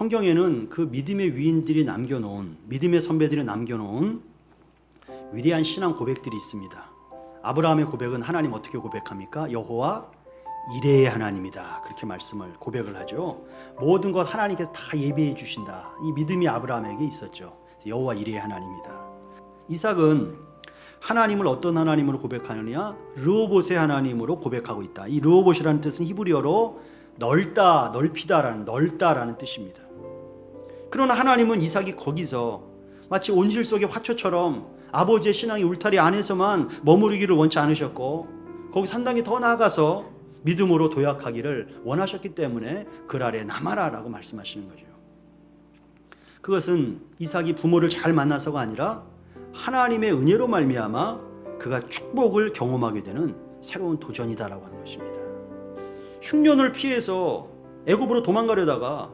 성경에는 그 믿음의 위인들이 남겨놓은, 믿음의 선배들이 남겨놓은 위대한 신앙 고백들이 있습니다. 아브라함의 고백은 하나님 어떻게 고백합니까? 여호와 이레의 하나님이다, 그렇게 말씀을 고백을 하죠. 모든 것 하나님께서 다 예비해 주신다. 이 믿음이 아브라함에게 있었죠. 여호와 이레의 하나님이다. 이삭은 하나님을 어떤 하나님으로 고백하느냐? 르호봇의 하나님으로 고백하고 있다. 이 르호봇이라는 뜻은 히브리어로 넓다, 넓히다라는, 넓다라는 뜻입니다. 그러나 하나님은 이삭이 거기서 마치 온실 속의 화초처럼 아버지의 신앙의 울타리 안에서만 머무르기를 원치 않으셨고, 거기 상당히 더 나아가서 믿음으로 도약하기를 원하셨기 때문에 그 아래 남아라라고 말씀하시는 거죠. 그것은 이삭이 부모를 잘 만나서가 아니라 하나님의 은혜로 말미암아 그가 축복을 경험하게 되는 새로운 도전이다라고 하는 것입니다. 흉년을 피해서 애굽으로 도망가려다가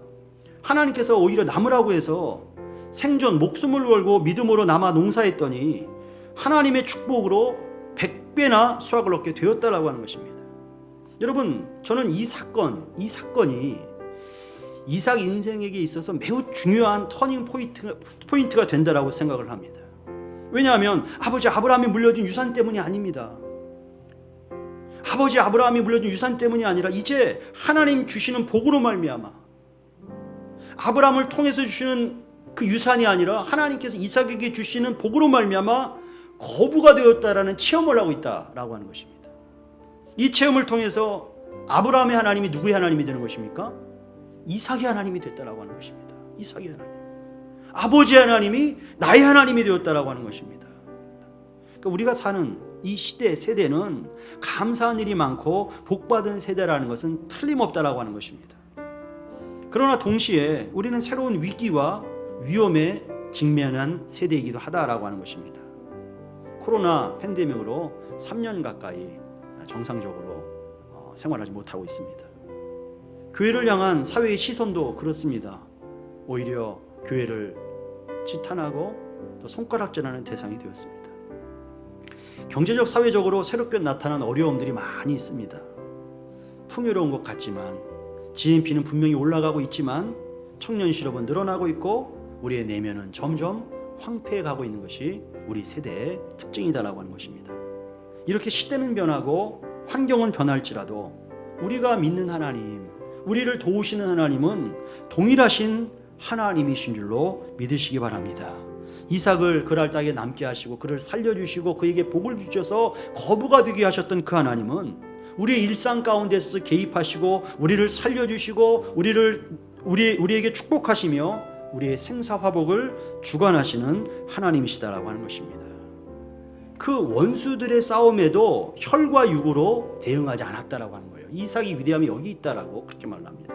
하나님께서 오히려 남으라고 해서 생존 목숨을 걸고 믿음으로 남아 농사했더니 하나님의 축복으로 100배나 수확을 얻게 되었다라고 하는 것입니다. 여러분, 저는 이 사건이 이삭 인생에게 있어서 매우 중요한 터닝 포인트가 된다라고 생각을 합니다. 왜냐하면 아버지 아브라함이 물려준 유산 때문이 아닙니다. 아버지 아브라함이 물려준 유산 때문이 아니라 이제 하나님 주시는 복으로 말미암아, 아브라함을 통해서 주시는 그 유산이 아니라 하나님께서 이삭에게 주시는 복으로 말미암아 거부가 되었다라는 체험을 하고 있다라고 하는 것입니다. 이 체험을 통해서 아브라함의 하나님이 누구의 하나님이 되는 것입니까? 이삭의 하나님이 됐다라고 하는 것입니다. 이삭의 하나님, 아버지의 하나님이 나의 하나님이 되었다라고 하는 것입니다. 그러니까 우리가 사는 이 세대는 감사한 일이 많고 복받은 세대라는 것은 틀림없다라고 하는 것입니다. 그러나 동시에 우리는 새로운 위기와 위험에 직면한 세대이기도 하다라고 하는 것입니다. 코로나 팬데믹으로 3년 가까이 정상적으로 생활하지 못하고 있습니다. 교회를 향한 사회의 시선도 그렇습니다. 오히려 교회를 지탄하고 또 손가락질하는 대상이 되었습니다. 경제적, 사회적으로 새롭게 나타난 어려움들이 많이 있습니다. 풍요로운 것 같지만 GNP는 분명히 올라가고 있지만 청년 실업은 늘어나고 있고 우리의 내면은 점점 황폐해 가고 있는 것이 우리 세대의 특징이다라고 하는 것입니다. 이렇게 시대는 변하고 환경은 변할지라도 우리가 믿는 하나님, 우리를 도우시는 하나님은 동일하신 하나님이신 줄로 믿으시기 바랍니다. 이삭을 그랄 땅에 남게 하시고 그를 살려주시고 그에게 복을 주셔서 거부가 되게 하셨던 그 하나님은 우리의 일상 가운데서 개입하시고 우리를 살려주시고 우리에게 축복하시며 우리의 생사화복을 주관하시는 하나님이시다라고 하는 것입니다. 그 원수들의 싸움에도 혈과 육으로 대응하지 않았다라고 하는 거예요. 이삭의 위대함이 여기 있다라고 그렇게 말합니다.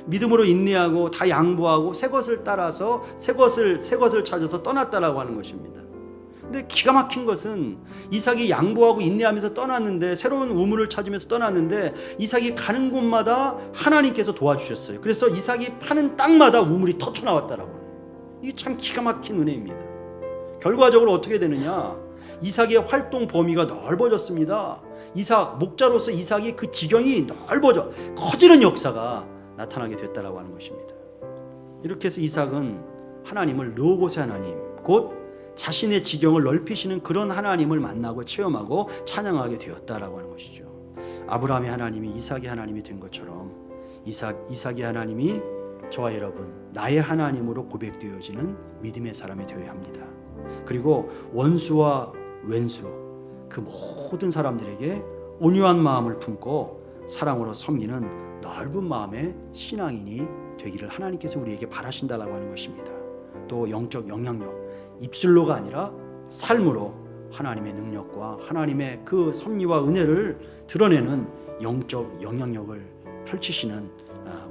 믿음으로 인내하고 다 양보하고 새 것을 따라서 새 것을 찾아서 떠났다라고 하는 것입니다. 근데 기가 막힌 것은 이삭이 양보하고 인내하면서 떠났는데, 새로운 우물을 찾으면서 떠났는데 이삭이 가는 곳마다 하나님께서 도와주셨어요. 그래서 이삭이 파는 땅마다 우물이 터져 나왔다라고 해요. 이게 참 기가 막힌 은혜입니다. 결과적으로 어떻게 되느냐? 이삭의 활동 범위가 넓어졌습니다. 목자로서 이삭이 그 지경이 넓어져 커지는 역사가 나타나게 됐다라고 하는 것입니다. 이렇게 해서 이삭은 하나님을 르호봇의 하나님, 곧 자신의 지경을 넓히시는 그런 하나님을 만나고 체험하고 찬양하게 되었다라고 하는 것이죠. 아브라함의 하나님이 이삭의 하나님이 된 것처럼 이삭의 하나님이 저와 여러분, 나의 하나님으로 고백되어지는 믿음의 사람이 되어야 합니다. 그리고 원수와 왼수, 그 모든 사람들에게 온유한 마음을 품고 사랑으로 섬기는 넓은 마음의 신앙인이 되기를 하나님께서 우리에게 바라신다라고 하는 것입니다. 또 영적 영향력, 입술로가 아니라 삶으로 하나님의 능력과 하나님의 그 섭리와 은혜를 드러내는 영적 영향력을 펼치시는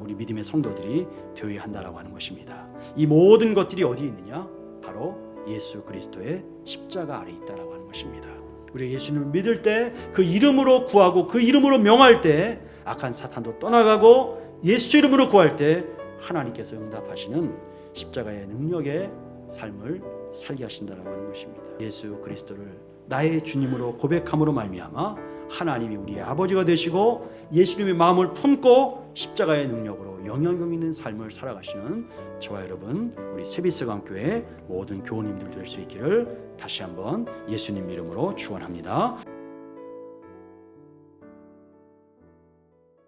우리 믿음의 성도들이 되어야 한다라고 하는 것입니다. 이 모든 것들이 어디에 있느냐? 바로 예수 그리스도의 십자가 아래 있다라고 하는 것입니다. 우리 예수님을 믿을 때, 그 이름으로 구하고 그 이름으로 명할 때 악한 사탄도 떠나가고, 예수 이름으로 구할 때 하나님께서 응답하시는 십자가의 능력의 삶을 살게 하신다라고 하는 것입니다. 예수 그리스도를 나의 주님으로 고백함으로 말미암아 하나님이 우리의 아버지가 되시고 예수님의 마음을 품고 십자가의 능력으로 영향력 있는 삶을 살아가시는 저와 여러분, 우리 세비스강교회 모든 교우님들 될 수 있기를 다시 한번 예수님 이름으로 축원합니다.